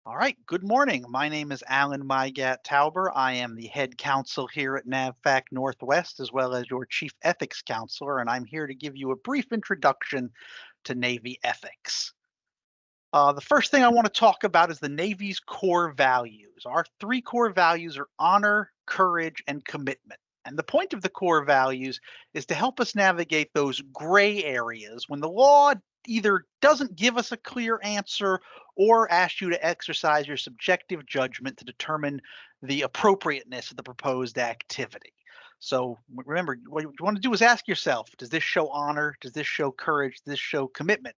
All right. Good morning. My name is Alan Mygat Tauber. I am the head counsel here at NAVFAC Northwest, as well as your chief ethics counselor, and I'm here to give you a brief introduction to Navy ethics. The first thing I want to talk about is the Navy's core values. Our three core values are honor, courage, and commitment. And the point of the core values is to help us navigate those gray areas when the law either doesn't give us a clear answer or asks you to exercise your subjective judgment to determine the appropriateness of the proposed activity. So remember, what you want to do is ask yourself, does this show honor? Does this show courage? Does this show commitment?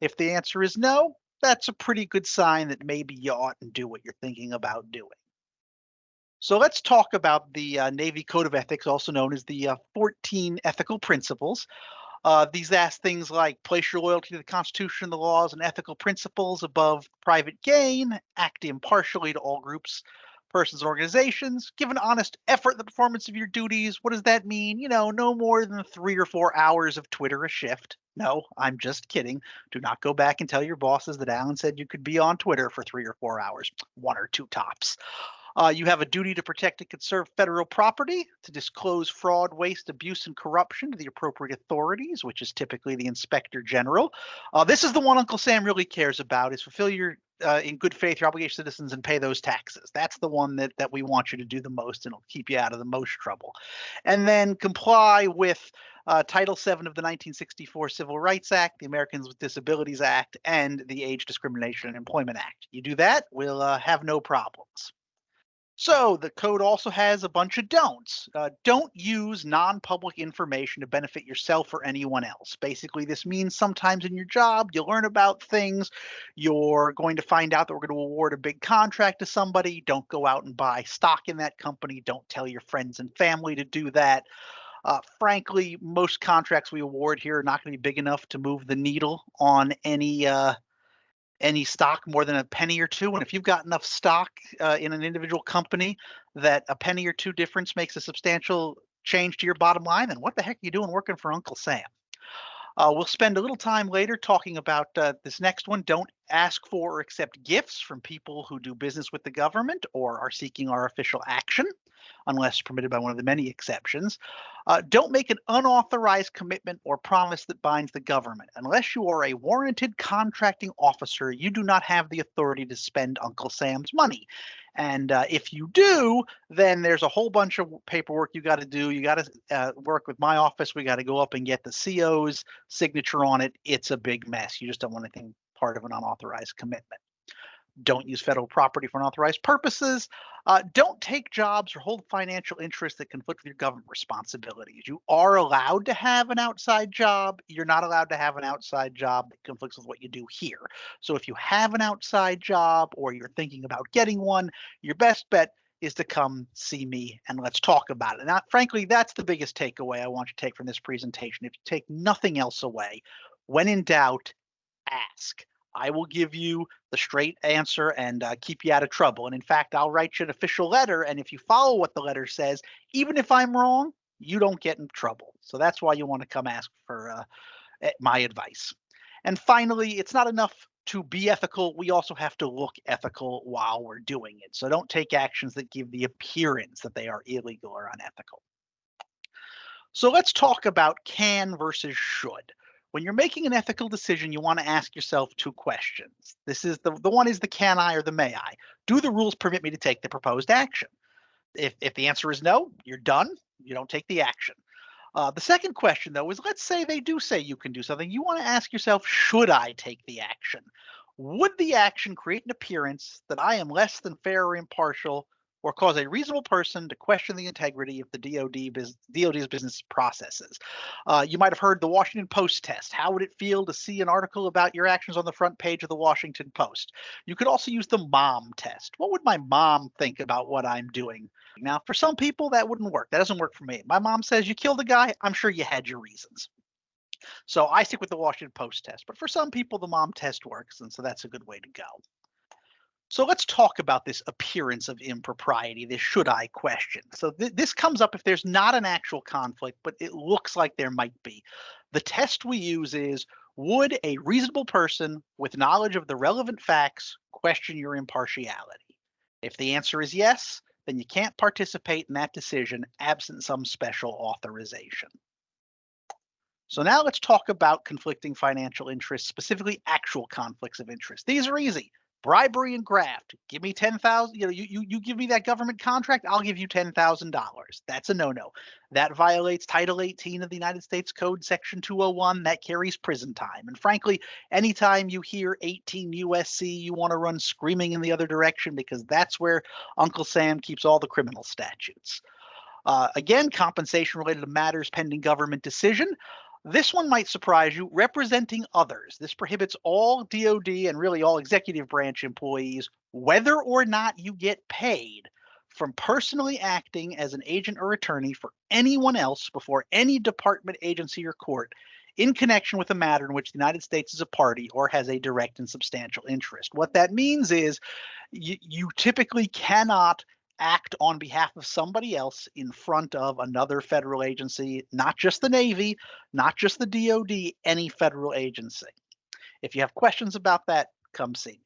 If the answer is no, that's a pretty good sign that maybe you oughtn't do what you're thinking about doing. So let's talk about the Navy Code of Ethics, also known as the 14 Ethical Principles. These ask things like place your loyalty to the Constitution, the laws, and ethical principles above private gain, act impartially to all groups, persons, and organizations, give an honest effort in the performance of your duties. What does that mean? No more than 3 or 4 hours of Twitter a shift. No, I'm just kidding. Do not go back and tell your bosses that Alan said you could be on Twitter for 3 or 4 hours, one or two tops. You have a duty to protect and conserve federal property, to disclose fraud, waste, abuse, and corruption to the appropriate authorities, which is typically the inspector general. This is the one Uncle Sam really cares about: is fulfill your in good faith your obligation to citizens and pay those taxes. That's the one that we want you to do the most, and it'll keep you out of the most trouble. And then comply with Title VII of the 1964 Civil Rights Act, the Americans with Disabilities Act, and the Age Discrimination and Employment Act. You do that, we'll have no problems. So the code also has a bunch of don'ts. Don't use non-public information to benefit yourself or anyone else. Basically, this means sometimes in your job, you learn about things. You're going to find out that we're going to award a big contract to somebody. Don't go out and buy stock in that company. Don't tell your friends and family to do that. Frankly, most contracts we award here are not going to be big enough to move the needle on any stock more than a penny or two. And if you've got enough stock in an individual company that a penny or two difference makes a substantial change to your bottom line, then what the heck are you doing working for Uncle Sam? We'll spend a little time later talking about this next one. Don't ask for or accept gifts from people who do business with the government or are seeking our official action, unless permitted by one of the many exceptions. Don't make an unauthorized commitment or promise that binds the government. Unless you are a warranted contracting officer, you do not have the authority to spend Uncle Sam's money. And if you do, then there's a whole bunch of paperwork you got to do. You got to work with my office. We got to go up and get the CO's signature on it. It's a big mess. You just don't want anything part of an unauthorized commitment. Don't use federal property for unauthorized purposes. Don't take jobs or hold financial interests that conflict with your government responsibilities. You are allowed to have an outside job. You're not allowed to have an outside job that conflicts with what you do here. So if you have an outside job or you're thinking about getting one, your best bet is to come see me and let's talk about it. And frankly, that's the biggest takeaway I want you to take from this presentation. If you take nothing else away, when in doubt, ask. I will give you the straight answer and keep you out of trouble. And in fact, I'll write you an official letter. And if you follow what the letter says, even if I'm wrong, you don't get in trouble. So that's why you want to come ask for my advice. And finally, it's not enough to be ethical. We also have to look ethical while we're doing it. So don't take actions that give the appearance that they are illegal or unethical. So let's talk about can versus should. When you're making an ethical decision, you want to ask yourself two questions. This is the one is the can I or the may I? Do the rules permit me to take the proposed action? If the answer is no, you're done. You don't take the action. The second question, though, is let's say they do say you can do something. You want to ask yourself, should I take the action? Would the action create an appearance that I am less than fair or impartial, or cause a reasonable person to question the integrity of the DOD's business processes? You might have heard the Washington Post test. How would it feel to see an article about your actions on the front page of the Washington Post? You could also use the mom test. What would my mom think about what I'm doing? Now, for some people, that wouldn't work. That doesn't work for me. My mom says you killed a guy. I'm sure you had your reasons. So I stick with the Washington Post test. But for some people, the mom test works. And so that's a good way to go. So let's talk about this appearance of impropriety, this should I question. So this comes up if there's not an actual conflict, but it looks like there might be. The test we use is, would a reasonable person with knowledge of the relevant facts question your impartiality. If the answer is yes, then you can't participate in that decision absent some special authorization. So now let's talk about conflicting financial interests, specifically actual conflicts of interest. These are easy. Bribery and graft. Give me 10,000, you give me that government contract, I'll give you $10,000. That's a no-no. That violates Title 18 of the United States Code, Section 201. That carries prison time. And frankly, anytime you hear 18 USC, you want to run screaming in the other direction because that's where Uncle Sam keeps all the criminal statutes. Again, compensation related to matters pending government decision. This one might surprise you. Representing others. This prohibits all DoD and really all executive branch employees, whether or not you get paid, from personally acting as an agent or attorney for anyone else before any department, agency, or court in connection with a matter in which the United States is a party or has a direct and substantial interest. What that means is you typically cannot act on behalf of somebody else in front of another federal agency, not just the Navy, not just the DoD, any federal agency. If you have questions about that, come see me.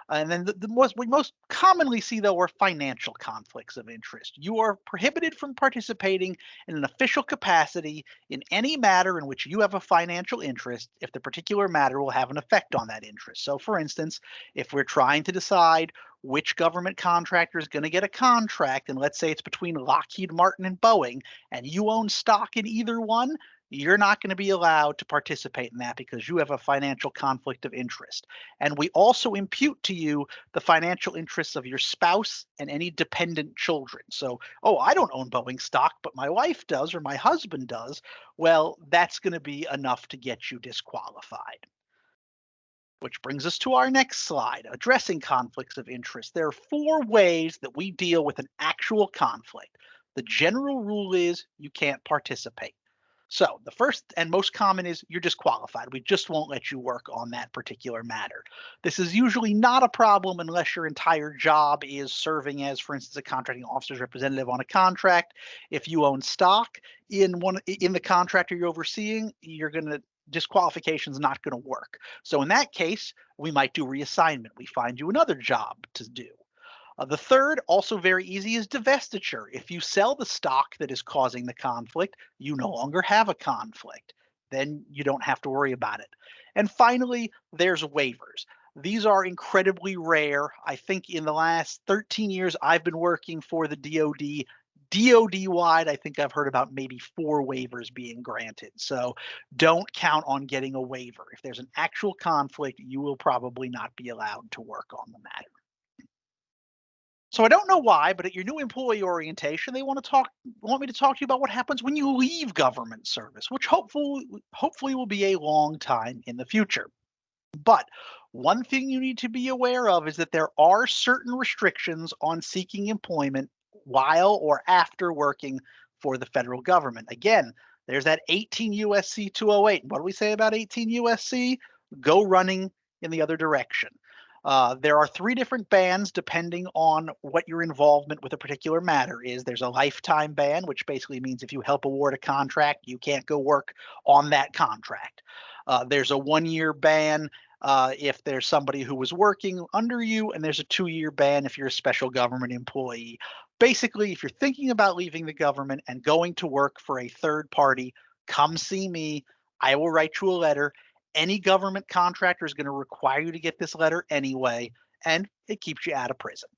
And then the most we most commonly see, though, are financial conflicts of interest. You are prohibited from participating in an official capacity in any matter in which you have a financial interest if the particular matter will have an effect on that interest. So, for instance, if we're trying to decide which government contractor is going to get a contract, and let's say it's between Lockheed Martin and Boeing, and you own stock in either one, you're not going to be allowed to participate in that because you have a financial conflict of interest. And we also impute to you the financial interests of your spouse and any dependent children. So, oh, I don't own Boeing stock, but my wife does or my husband does. Well, that's going to be enough to get you disqualified. Which brings us to our next slide, addressing conflicts of interest. There are 4 ways that we deal with an actual conflict. The general rule is you can't participate. So the first and most common is you're disqualified. We just won't let you work on that particular matter. This is usually not a problem unless your entire job is serving as, for instance, a contracting officer's representative on a contract. If you own stock in the contractor you're overseeing, you're going to disqualification is not going to work. So in that case, we might do reassignment. We find you another job to do. The third, also very easy, is divestiture. If you sell the stock that is causing the conflict, you no longer have a conflict. Then you don't have to worry about it. And finally, there's waivers. These are incredibly rare. I think in the last 13 years I've been working for the DoD, DoD wide, I think I've heard about maybe 4 waivers being granted. So don't count on getting a waiver. If there's an actual conflict, you will probably not be allowed to work on the matter. So I don't know why, but at your new employee orientation, they want me to talk to you about what happens when you leave government service, which hopefully will be a long time in the future. But one thing you need to be aware of is that there are certain restrictions on seeking employment while or after working for the federal government. Again, there's that 18 USC 208. What do we say about 18 USC? Go running in the other direction. There are 3 different bans depending on what your involvement with a particular matter is. There's a lifetime ban, which basically means if you help award a contract, you can't go work on that contract. There's a 1-year ban if there's somebody who was working under you, and there's a 2-year ban if you're a special government employee. Basically, if you're thinking about leaving the government and going to work for a third party, come see me. I will write you a letter. Any government contractor is going to require you to get this letter anyway, and it keeps you out of prison.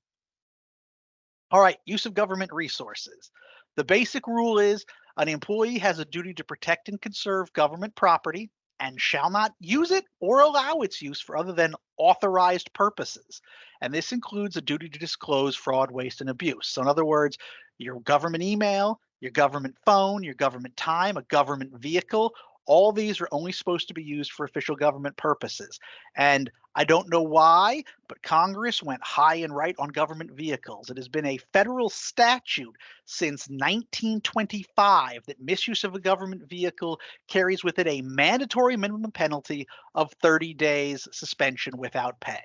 All right, use of government resources. The basic rule is an employee has a duty to protect and conserve government property and shall not use it or allow its use for other than authorized purposes. And this includes a duty to disclose fraud, waste, and abuse. So in other words, your government email, your government phone, your government time, a government vehicle, all these are only supposed to be used for official government purposes. And I don't know why, but Congress went high and right on government vehicles. It has been a federal statute since 1925 that misuse of a government vehicle carries with it a mandatory minimum penalty of 30 days suspension without pay.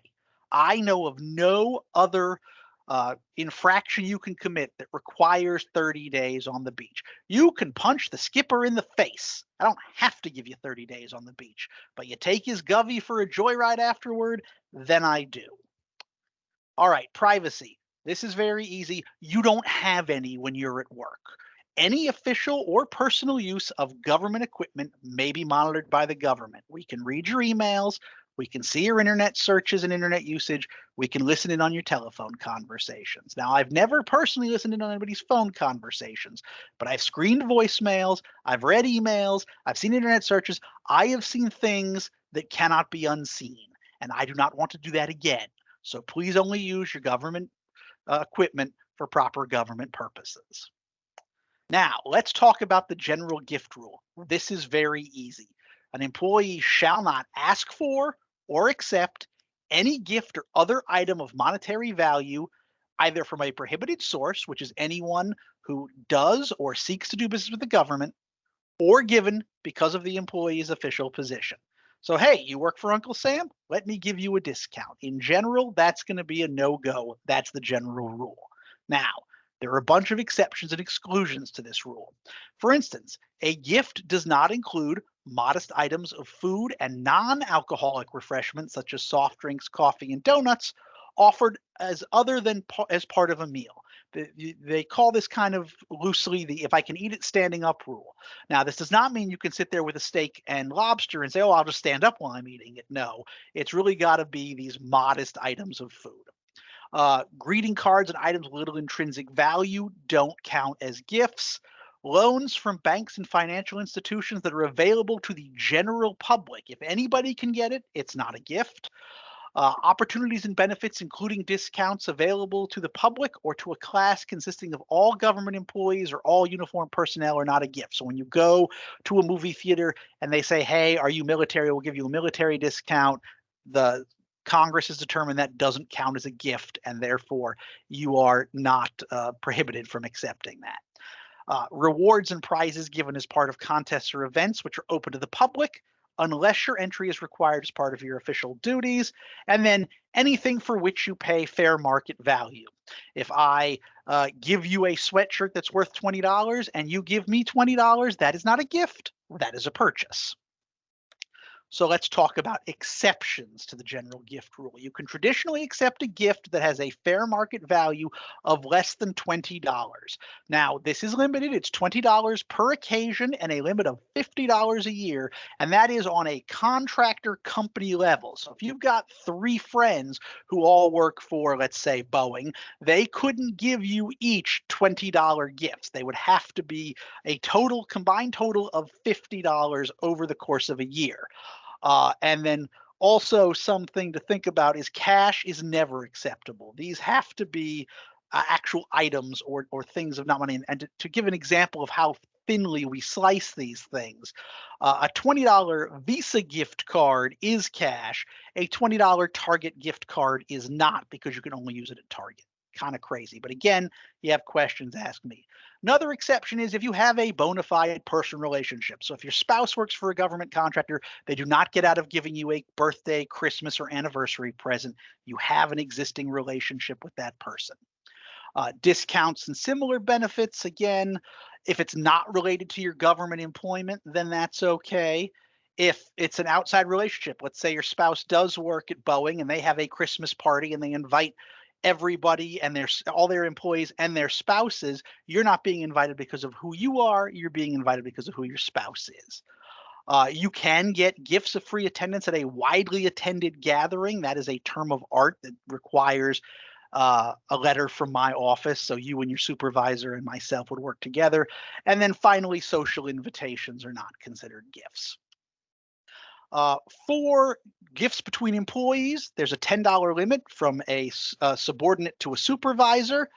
I know of no other infraction you can commit that requires 30 days on the beach. You can punch the skipper in the face. I don't have to give you 30 days on the beach, but you take his govy for a joyride afterward, then I do. All right, privacy. This is very easy. You don't have any when you're at work. Any official or personal use of government equipment may be monitored by the government. We can read your emails. We can see your internet searches and internet usage. We can listen in on your telephone conversations. Now, I've never personally listened in on anybody's phone conversations, but I've screened voicemails. I've read emails. I've seen internet searches. I have seen things that cannot be unseen, and I do not want to do that again. So please only use your government equipment for proper government purposes. Now, let's talk about the general gift rule. This is very easy. An employee shall not ask for or accept any gift or other item of monetary value, either from a prohibited source, which is anyone who does or seeks to do business with the government, or given because of the employee's official position. So, hey, you work for Uncle Sam? Let me give you a discount. In general, that's going to be a no go. That's the general rule. Now, there are a bunch of exceptions and exclusions to this rule. For instance, a gift does not include modest items of food and non alcoholic refreshments, such as soft drinks, coffee, and donuts, offered as other than as part of a meal. They call this kind of loosely the if I can eat it standing up rule. Now, this does not mean you can sit there with a steak and lobster and say, oh, I'll just stand up while I'm eating it. No, it's really got to be these modest items of food. Greeting cards and items with little intrinsic value don't count as gifts. Loans from banks and financial institutions that are available to the general public. If anybody can get it, it's not a gift. Opportunities and benefits, including discounts available to the public or to a class consisting of all government employees or all uniformed personnel, are not a gift. So when you go to a movie theater and they say, hey, are you military? We'll give you a military discount. The Congress has determined that doesn't count as a gift, and therefore you are not prohibited from accepting that. Rewards and prizes given as part of contests or events which are open to the public, unless your entry is required as part of your official duties, and then anything for which you pay fair market value. If I give you a sweatshirt that's worth $20 and you give me $20, that is not a gift, that is a purchase. So let's talk about exceptions to the general gift rule. You can traditionally accept a gift that has a fair market value of less than $20. Now, this is limited. It's $20 per occasion and a limit of $50 a year, and that is on a contractor company level. So if you've got three friends who all work for, let's say, Boeing, they couldn't give you each $20 gifts. They would have to be a total combined total of $50 over the course of a year. And then also something to think about is cash is never acceptable. These have to be actual items or things of not money. And to give an example of how thinly we slice these things, a $20 Visa gift card is cash. A $20 Target gift card is not, because you can only use it at Target. Kind of crazy. But again, you have questions, ask me. Another exception is if you have a bona fide personal relationship. So if your spouse works for a government contractor, they do not get out of giving you a birthday, Christmas, or anniversary present. You have an existing relationship with that person. Discounts and similar benefits, again, if it's not related to your government employment, then that's okay. If it's an outside relationship, let's say your spouse does work at Boeing and they have a Christmas party and they invite everybody and all their employees and their spouses, you're not being invited because of who you are, you're being invited because of who your spouse is. You can get gifts of free attendance at a widely attended gathering. That is a term of art that requires a letter from my office. So you and your supervisor and myself would work together. And then finally, social invitations are not considered gifts. Uh, for gifts between employees, there's a $10 limit from a subordinate to a supervisor,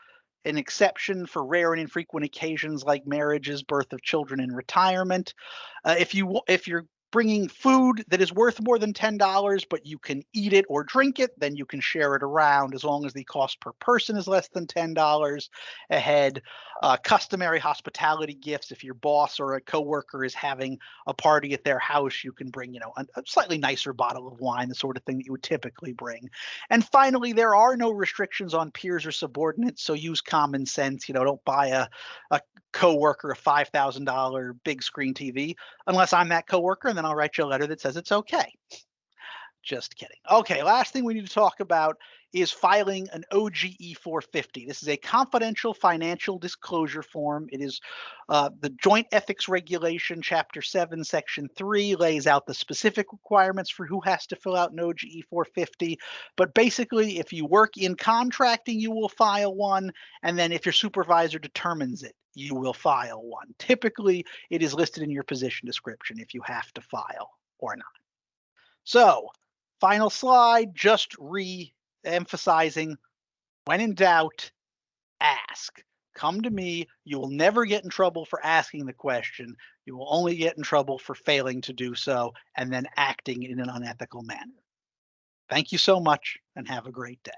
an exception for rare and infrequent occasions like marriages, birth of children, and retirement. If you're bringing food that is worth more than $10, but you can eat it or drink it, then you can share it around as long as the cost per person is less than $10 a head. Customary hospitality gifts. If your boss or a coworker is having a party at their house, you can bring, a slightly nicer bottle of wine, the sort of thing that you would typically bring. And finally, there are no restrictions on peers or subordinates, so use common sense. Don't buy a coworker a $5,000 big screen TV unless I'm that coworker, and then I'll write you a letter that says it's okay. Just kidding. Okay, last thing we need to talk about is filing an OGE 450. This is a confidential financial disclosure form. It is the Joint Ethics Regulation, Chapter 7, Section 3 lays out the specific requirements for who has to fill out an OGE 450. But basically, if you work in contracting, you will file one. And then if your supervisor determines it, you will file one. Typically, it is listed in your position description if you have to file or not. So, final slide, just re-emphasizing, when in doubt, ask. Come to me. You will never get in trouble for asking the question. You will only get in trouble for failing to do so and then acting in an unethical manner. Thank you so much and have a great day.